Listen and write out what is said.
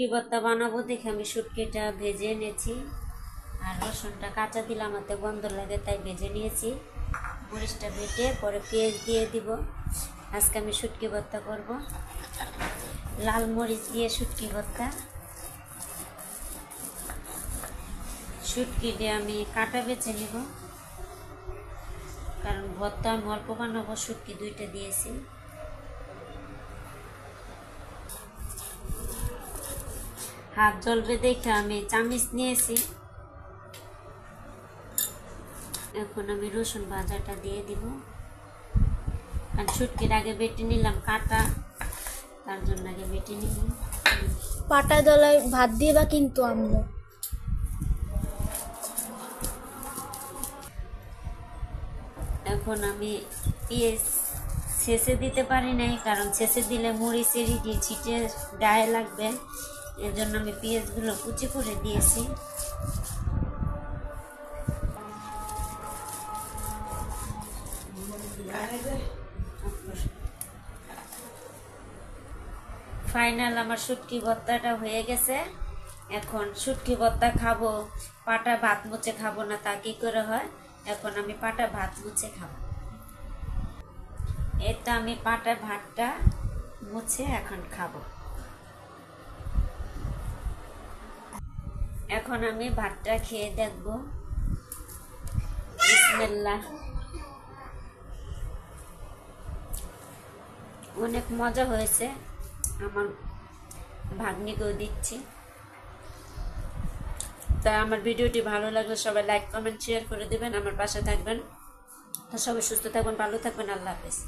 শুটকি ভর্তা বানাবো দেখে আমি শুটকিটা ভেজে এনেছি, আর রসুনটা কাঁচা দিলে আমাদের গন্ধ লাগে তাই ভেজে নিয়েছি। মরিচটা বেটে পরে পেঁয়াজ দিয়ে দিব। আজকে আমি শুটকি ভর্তা করব, লাল মরিচ দিয়ে শুটকি ভর্তা। শুটকি দিয়ে আমি কাটা বেছে নিব, কারণ ভর্তা আমি অল্প বানাবো। শুটকি দুইটা দিয়েছি। হাত জ্বলবে দেখে আমি চামিচ নিয়েছি। এখন আমি রসুন ভাজাটা দিয়ে দিব, কারণ শুটকির আগে বেটে নিলাম কাটা, তার জন্য আগে বেটে নিব। পাটা দলায় ভাত দিবা কিন্তু আম্মু। এখন আমি পেঁয়াজ শেষে দিতে পারি নাই, কারণ শেষে দিলে মরিচের দিয়ে ছিটে গায়ে লাগবে, এর জন্য আমি পেঁয়াজগুলো কুচি করে দিয়েছি। ফাইনাল আমার শুটকি ভর্তাটা হয়ে গেছে। এখন শুটকি ভর্তা খাবো, পাটা ভাত মুছে খাবো না, তা কি করে হয়? এখন আমি পাটা ভাত মুছে খাবো। এটা আমি পাটা ভাতটা মুছে এখন খাবো। এখন আমি ভাতটা খেয়ে দেখবো। বিসমিল্লাহ। অনেক মজা হয়েছে, আমার ভাগ্নিকেও দিচ্ছি। তাই আমার ভিডিওটি ভালো লাগলে সবাই লাইক কমেন্ট শেয়ার করে দেবেন, আমার পাশে থাকবেন। তো সবাই সুস্থ থাকবেন, ভালো থাকবেন। আল্লাহ হাফেজ।